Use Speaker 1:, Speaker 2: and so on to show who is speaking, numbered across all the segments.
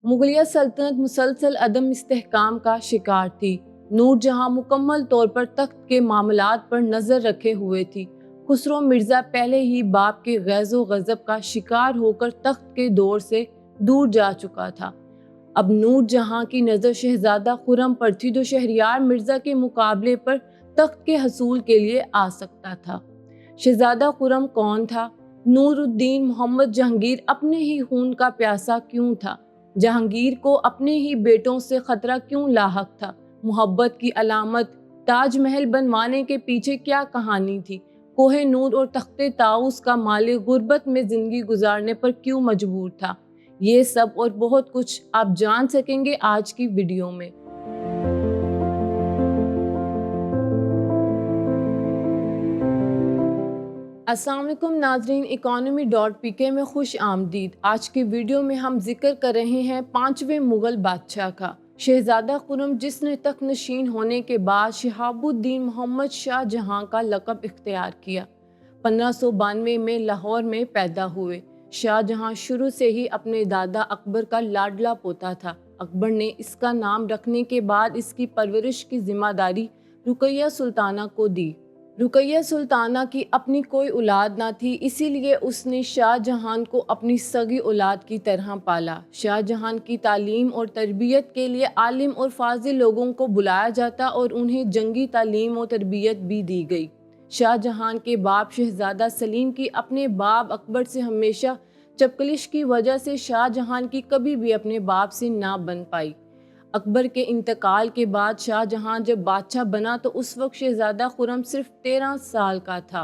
Speaker 1: मुगलिया सल्तनत मुसलसल अदम इस्तेहकाम का शिकार थी। नूर जहां मुकम्मल तौर पर तख्त के मामलात पर नजर रखे हुए थी। खुसरो मिर्जा पहले ही बाप के गैज़ो गज़ब का शिकार होकर तख्त के दौर से दूर जा चुका था। अब नूर जहां की नज़र शहजादा खुरम पर थी, जो शहरियार मिर्जा के मुकाबले पर तख्त के हसूल के लिए आ सकता था। शहजादा खुरम कौन था? नूरुद्दीन मोहम्मद जहांगीर अपने ही खून का प्यासा क्यों था? जहांगीर को अपने ही बेटों से खतरा क्यों लाहक था? मोहब्बत की अलामत ताजमहल बनवाने के पीछे क्या कहानी थी? कोहे नूर और तख्ते ताउस का मालिक गुर्बत में जिंदगी गुजारने पर क्यों मजबूर था? ये सब और बहुत कुछ आप जान सकेंगे आज की वीडियो में। अस्सलाम वालेकुम नाजरीन, economy.pk में खुश आमदीद। आज की वीडियो में हम जिक्र कर रहे हैं 5वें मुग़ल बादशाह का, शहजादा खुरम, जिसने तख्त नशीन होने के बाद शहाबुद्दीन मोहम्मद शाह जहां का लक़ब इख्तियार किया। 1592 में लाहौर में पैदा हुए शाहजहां शुरू से ही अपने दादा अकबर का लाडला पोता था। अकबर ने इसका नाम रखने के बाद इसकी परवरिश की जिम्मेदारी रुकैया सुल्ताना को दी। रुकैया सुल्ताना की अपनी कोई औलाद ना थी, इसीलिए उसने शाहजहां को अपनी सगी औलाद की तरह पाला। शाहजहां की तालीम और तरबियत के लिए आलिम और फाजिल लोगों को बुलाया जाता और उन्हें जंगी तालीम और तरबियत भी दी गई। शाहजहां के बाप शहजादा सलीम की अपने बाप अकबर से हमेशा चपकलिश की वजह से शाहजहां की कभी भी अपने बाप से ना बन पाई। अकबर के इंतकाल के बाद शाहजहां जब बादशाह बना तो उस वक्त शहजादा खुरम सिर्फ 13 साल का था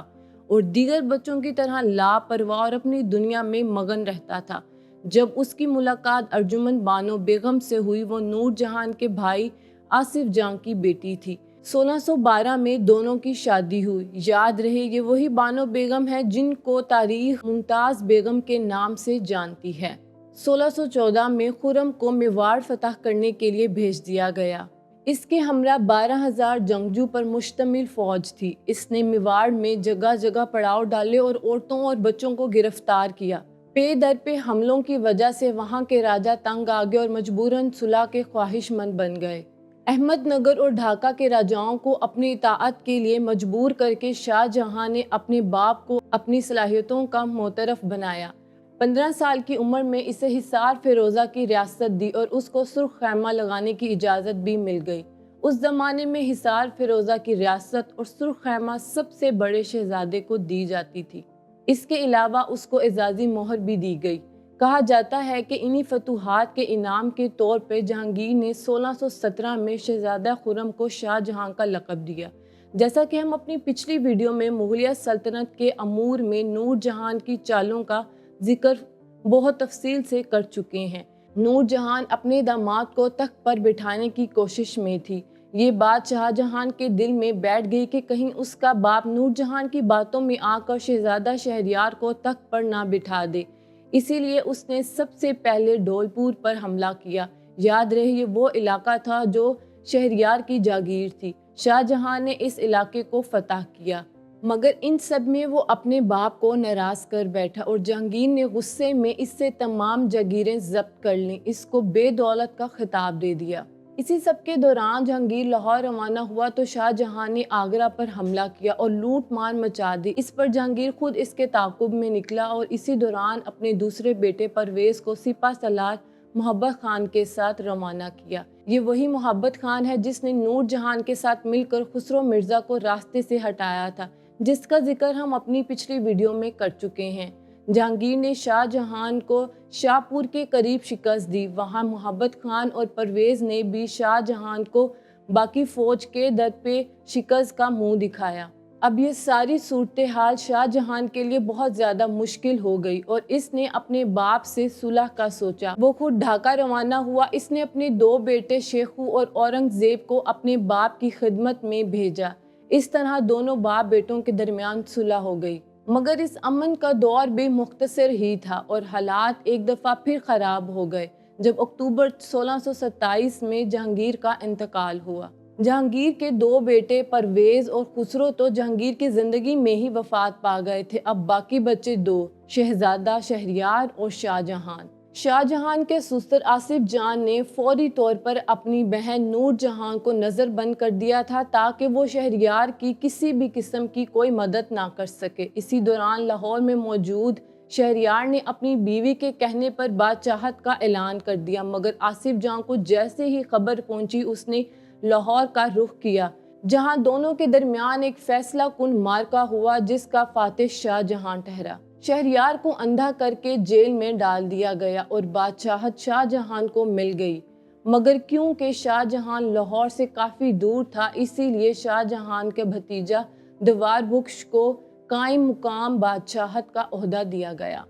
Speaker 1: और दीगर बच्चों की तरह लापरवाह और अपनी दुनिया में मगन रहता था। जब उसकी मुलाकात अर्जुमंद बानो बेगम से हुई, वो नूर जहां के भाई आसिफ जां की बेटी थी। 1612 में दोनों की शादी हुई। याद रहे, ये वही बानो बेगम है जिनको तारीख मुमताज़ बेगम के नाम से जानती है। 1614 में खुरम को मेवाड़ फतह करने के लिए भेज दिया गया। इसके हमरा 12,000 जंगजू पर मुश्तमिल फौज थी। इसने मेवाड़ में जगह जगह पड़ाव डाले और औरतों और बच्चों को गिरफ्तार किया। पे दर पे हमलों की वजह से वहां के राजा तंग आ गए और मजबूरन सुलह के ख्वाहिशमंद बन गए। अहमदनगर और ढाका के राजाओं को अपनी इताअत के लिए मजबूर करके शाहजहां ने अपने बाप को अपनी सलाहियतों का मोतरफ बनाया। 15 साल की उम्र में इसे हिसार फिरोजा की रियासत दी और उसको सुर्ख खैमा लगाने की इजाज़त भी मिल गई। उस ज़माने में हिसार फिरोजा की रियासत और सुर्ख खैमा सबसे बड़े शहजादे को दी जाती थी। इसके अलावा उसको एजाज़ी मोहर भी दी गई। कहा जाता है कि इन्हीं फतूहात के इनाम के तौर पर जहांगीर ने 1617 में शहजादा खुरम को शाहजहां का लक़ब दिया। जैसा कि हम अपनी पिछली वीडियो में मुगलिया सल्तनत के अमूर में नूर जहां की चालों का जिक्र बहुत तफसील से कर चुके हैं। नूर जहां अपने दामाद को तख्त पर बिठाने की कोशिश में थी। ये बात शाहजहां के दिल में बैठ गई कि कहीं उसका बाप नूर जहां की बातों में आकर शहजादा शहरियार को तख्त पर ना बिठा दे। इसीलिए उसने सबसे पहले ढोलपुर पर हमला किया। याद रहे, ये वो इलाका था जो शहरियार की जागीर थी। शाहजहां ने इस इलाके को फतह किया, मगर इन सब में वो अपने बाप को नाराज कर बैठा और जहांगीर ने गुस्से में इससे तमाम जागीरें जब्त कर लीं। इसको बेदौलत का खिताब दे दिया। इसी सब के दौरान जहांगीर लाहौर रवाना हुआ तो शाहजहां ने आगरा पर हमला किया और लूट मार मचा दी। इस पर जहांगीर खुद इसके ताक़ुब में निकला और इसी दौरान अपने दूसरे बेटे परवेज़ को सिपा सलार मोहब्बत खान के साथ रवाना किया। ये वही मोहब्बत खान है जिसने नूर जहां के साथ मिलकर खुसरो मिर्जा को रास्ते से हटाया था, जिसका जिक्र हम अपनी पिछली वीडियो में कर चुके हैं। जहांगीर ने शाहजहां को शाहपुर के करीब शिकस्त दी। वहां मोहब्बत खान और परवेज़ ने भी शाहजहां को बाकी फौज के दर पे शिकस्त का मुंह दिखाया। अब ये सारी सूरत हाल शाहजहां के लिए बहुत ज़्यादा मुश्किल हो गई और इसने अपने बाप से सुलह का सोचा। वो खुद ढाका रवाना हुआ। इसने अपने 2 बेटे शेखू और औरंगजेब को अपने बाप की खिदमत में भेजा। इस तरह दोनों बाप बेटों के दरमियान सुलह हो गई, मगर इस अमन का दौर भी मुख्तसर ही था और हालात एक दफ़ा फिर ख़राब हो गए जब अक्टूबर 1627 में जहांगीर का इंतकाल हुआ। जहांगीर के 2 बेटे परवेज़ और खुसरो तो जहांगीर की ज़िंदगी में ही वफात पा गए थे। अब बाकी बचे 2, शहजादा शहरियार और शाहजहां। شاہجہان کے سسر آصف جان نے فوری طور پر اپنی بہن نور جہاں کو نظر بند کر دیا تھا تاکہ وہ شہریار کی کسی بھی قسم کی کوئی مدد نہ کر سکے۔ اسی دوران لاہور میں موجود شہریار نے اپنی بیوی کے کہنے پر بادشاہت کا اعلان کر دیا، مگر آصف جان کو جیسے ہی خبر پہنچی اس نے لاہور کا رخ کیا، جہاں دونوں کے درمیان ایک فیصلہ کن معرکہ ہوا جس کا فاتح شاہجہاں ٹھہرا۔ شہریار کو اندھا کر کے جیل میں ڈال دیا گیا اور بادشاہت شاہجہان کو مل گئی، مگر کیونکہ شاہجہان لاہور سے کافی دور تھا اسی لیے شاہجہان کے بھتیجا دوار بخش کو قائم مقام بادشاہت کا عہدہ دیا گیا،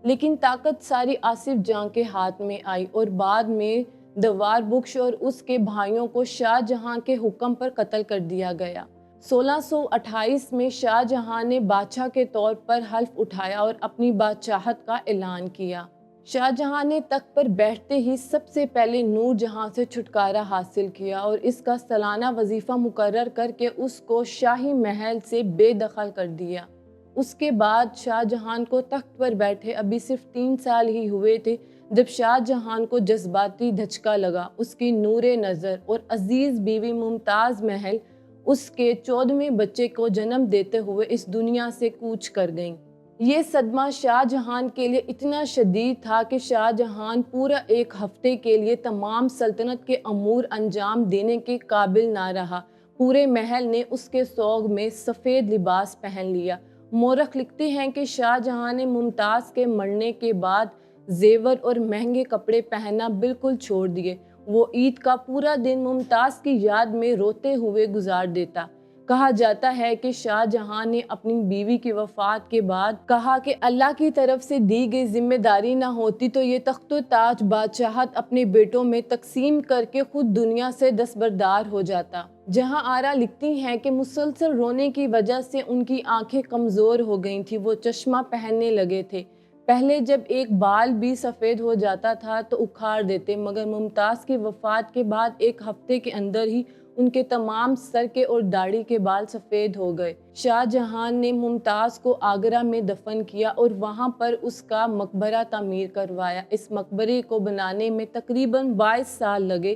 Speaker 1: لیکن طاقت ساری آصف جان کے ہاتھ میں آئی اور بعد میں دوار بخش اور اس کے بھائیوں کو شاہجہاں کے حکم پر قتل کر دیا گیا۔ 1628 میں شاہجہاں نے بادشاہ کے طور پر حلف اٹھایا اور اپنی بادشاہت کا اعلان کیا۔ شاہجہاں نے تخت پر بیٹھتے ہی سب سے پہلے نور جہاں سے چھٹکارا حاصل کیا اور اس کا سالانہ وظیفہ مقرر کر کے اس کو شاہی محل سے بے دخل کر دیا۔ اس کے بعد شاہجہان کو تخت پر بیٹھے ابھی صرف 3 سال ہی ہوئے تھے جب شاہجہان کو جذباتی دھچکا لگا۔ اس کی نور نظر اور عزیز بیوی ممتاز محل اس کے 14ویں بچے کو جنم دیتے ہوئے اس دنیا سے کوچ کر گئیں۔ یہ صدمہ شاہجہان کے لیے اتنا شدید تھا کہ شاہجہان پورا 1 ہفتے کے لیے تمام سلطنت کے امور انجام دینے کے قابل نہ رہا۔ پورے محل نے اس کے سوگ میں سفید لباس پہن لیا۔ مورخ لکھتے ہیں کہ شاہجہاں نے ممتاز کے مرنے کے بعد زیور اور مہنگے کپڑے پہننا بالکل چھوڑ دیے۔ وہ عید کا پورا دن ممتاز کی یاد میں روتے ہوئے گزار دیتا۔ کہا جاتا ہے کہ شاہجہاں نے اپنی بیوی کی وفات کے بعد کہا کہ اللہ کی طرف سے دی گئی ذمہ داری نہ ہوتی تو یہ تخت و تاج بادشاہت اپنے بیٹوں میں تقسیم کر کے خود دنیا سے دستبردار ہو جاتا۔ جہاں آرا لکھتی ہیں کہ مسلسل رونے کی وجہ سے ان کی آنکھیں کمزور ہو گئی تھیں، وہ چشمہ پہننے لگے تھے۔ پہلے جب ایک بال بھی سفید ہو جاتا تھا تو اکھاڑ دیتے، مگر ممتاز کی وفات کے بعد 1 ہفتے کے اندر ہی ان کے تمام سر کے اور داڑھی کے بال سفید ہو گئے۔ شاہجہاں نے ممتاز کو آگرہ میں دفن کیا اور وہاں پر اس کا مقبرہ تعمیر کروایا۔ اس مقبرے کو بنانے میں تقریباً 22 سال لگے،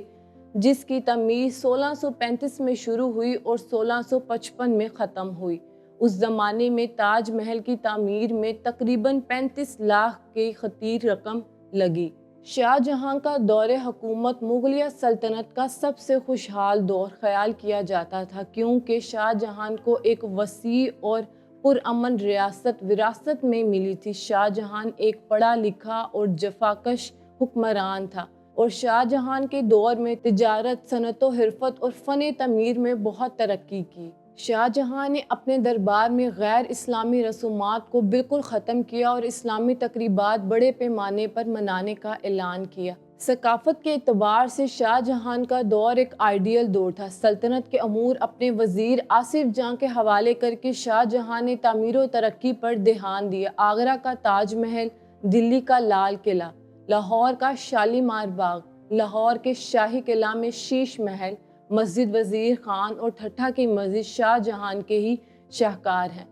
Speaker 1: جس کی تعمیر 1635 میں شروع ہوئی اور 1655 میں ختم ہوئی۔ اس زمانے میں تاج محل کی تعمیر میں تقریباً 35 لاکھ کی خطیر رقم لگی۔ شاہجہاں کا دور حکومت مغلیہ سلطنت کا سب سے خوشحال دور خیال کیا جاتا تھا، کیونکہ شاہجہاں کو ایک وسیع اور پرامن ریاست وراثت میں ملی تھی۔ شاہجہاں ایک پڑھا لکھا اور جفاکش حکمران تھا اور شاہجہاں کے دور میں تجارت، صنعت و حرفت اور فن تعمیر میں بہت ترقی کی۔ شاہجہاں نے اپنے دربار میں غیر اسلامی رسومات کو بالکل ختم کیا اور اسلامی تقریبات بڑے پیمانے پر منانے کا اعلان کیا۔ ثقافت کے اعتبار سے شاہجہاں کا دور ایک آئیڈیل دور تھا۔ سلطنت کے امور اپنے وزیر آصف جاں کے حوالے کر کے شاہجہاں نے تعمیر و ترقی پر دھیان دیا۔ آگرہ کا تاج محل، دلی کا لال قلعہ، لاہور کا شالیمار باغ، لاہور کے شاہی قلعہ میں شیش محل، مسجد وزیر خان اور ٹھٹھہ کی مسجد شاہجہاں کے ہی شاہکار ہیں۔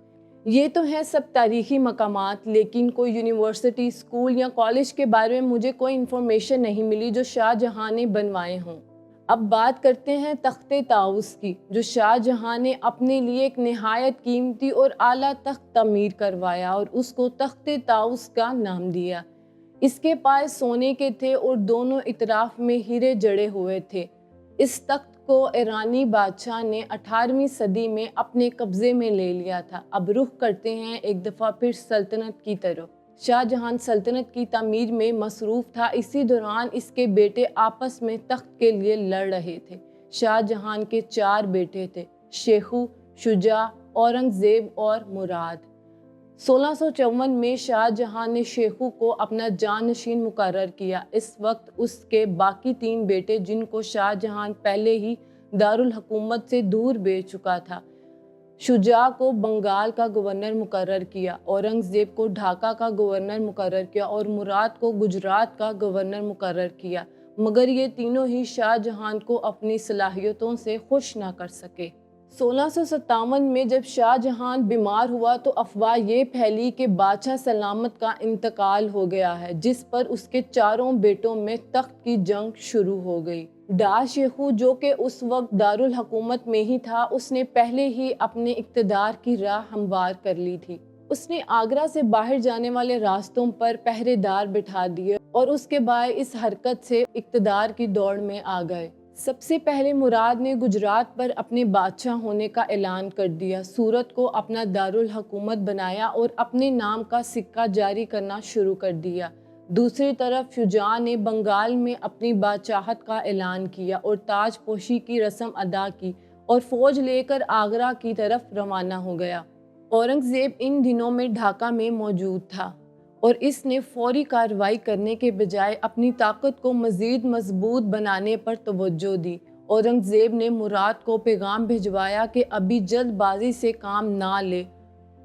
Speaker 1: یہ تو ہیں سب تاریخی مقامات، لیکن کوئی یونیورسٹی، اسکول یا کالج کے بارے میں مجھے کوئی انفارمیشن نہیں ملی جو شاہجہاں نے بنوائے ہوں۔ اب بات کرتے ہیں تخت طاؤس کی، جو شاہجہاں نے اپنے لیے ایک نہایت قیمتی اور اعلیٰ تخت تعمیر کروایا اور اس کو تخت طاؤس کا نام دیا۔ اس کے پائے سونے کے تھے اور دونوں اطراف میں ہیرے جڑے ہوئے تھے۔ اس تخت کو ایرانی بادشاہ نے 18ویں صدی میں اپنے قبضے میں لے لیا تھا۔ اب رخ کرتے ہیں ایک دفعہ پھر سلطنت کی طرف۔ شاہجہاں سلطنت کی تعمیر میں مصروف تھا، اسی دوران اس کے بیٹے آپس میں تخت کے لیے لڑ رہے تھے۔ شاہجہاں کے 4 بیٹے تھے، شیخو، شجاع، اورنگزیب اور مراد۔ 1654 میں شاہجہاں نے شیخو کو اپنا جانشین مقرر کیا۔ اس وقت اس کے باقی 3 بیٹے، جن کو شاہجہاں پہلے ہی دارالحکومت سے دور بھیج چکا تھا، شجاع کو بنگال کا گورنر مقرر کیا، اورنگزیب کو ڈھاکہ کا گورنر مقرر کیا اور مراد کو گجرات کا گورنر مقرر کیا، مگر یہ تینوں ہی شاہجہاں کو اپنی صلاحیتوں سے خوش نہ کر سکے۔ 1657 में जब शाहजहां बीमार हुआ तो अफवाह ये फैली कि बादशाह सलामत का इंतकाल हो गया है, जिस पर उसके चारों बेटों में तख्त की जंग शुरू हो गई। डार शेखू, जो कि उस वक्त दारुल हुकूमत में ही था, उसने पहले ही अपने इक़्तिदार की राह हमवार कर ली थी। उसने आगरा से बाहर जाने वाले रास्तों पर पहरेदार बिठा दिए और उसके बाद इस हरकत से इक़्तिदार की दौड़ में आ गए। सबसे पहले मुराद ने गुजरात पर अपने बादशाह होने का ऐलान कर दिया, सूरत को अपना दारुल हुकूमत बनाया और अपने नाम का सिक्का जारी करना शुरू कर दिया। दूसरी तरफ शुजा ने बंगाल में अपनी बादशाहत का ऐलान किया और ताजपोशी की रस्म अदा की और फौज लेकर आगरा की तरफ रवाना हो गया। औरंगज़ेब इन दिनों में ढाका में मौजूद था और इसने फौरी कार्रवाई करने के बजाय अपनी ताकत को मज़ीद मजबूत बनाने पर तवज्जो दी। औरंगज़ेब ने मुराद को पैगाम भिजवाया कि अभी जल्दबाजी से काम ना ले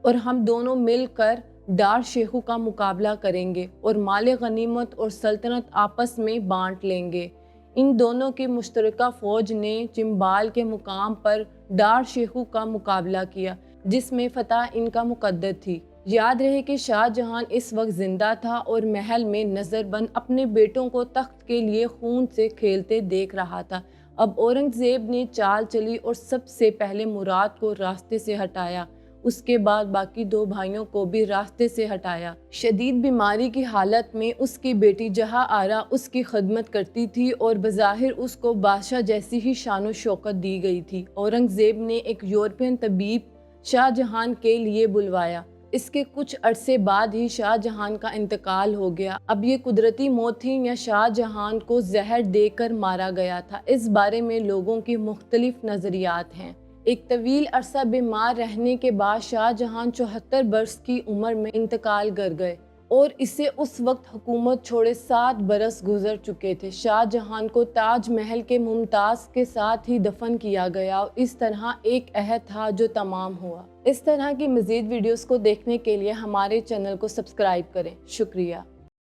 Speaker 1: और हम दोनों मिलकर डार शेखू का मुकाबला करेंगे और माल गनीमत और सल्तनत आपस में बांट लेंगे। इन दोनों की मुश्तरका फ़ौज ने चिम्बाल के मुकाम पर डार शेखू का मुकाबला किया, जिसमें फतह इनका मुकद्दर थी। याद रहे कि शाहजहां इस वक्त जिंदा था और महल में नज़रबंद अपने बेटों को तख्त के लिए खून से खेलते देख रहा था। अब औरंगज़ेब ने चाल चली और सबसे पहले मुराद को रास्ते से हटाया, उसके बाद बाकी दो भाइयों को भी रास्ते से हटाया। शदीद बीमारी की हालत में उसकी बेटी जहां आरा उसकी खिदमत करती थी और बज़ाहिर उसको बादशाह जैसी ही शान शौकत दी गई थी। औरंगज़ेब ने एक यूरोपियन तबीब शाहजहां के लिए बुलवाया। इसके कुछ अरसे बाद ही शाहजहां का इंतकाल हो गया। अब ये कुदरती मौत थी या शाहजहां को जहर देकर मारा गया था, इस बारे में लोगों की मुख्तलिफ नज़रियात हैं। एक तवील अरसा बीमार रहने के बाद शाहजहां 74 बरस की उम्र में इंतकाल कर गए और इसे उस वक्त हुकूमत छोड़े 7 बरस गुजर चुके थे। शाहजहां को ताज महल के मुमताज़ के साथ ही दफन किया गया और इस तरह एक अहद था जो तमाम हुआ। इस तरह की मज़ीद वीडियोस को देखने के लिए हमारे चैनल को सब्सक्राइब करें। शुक्रिया।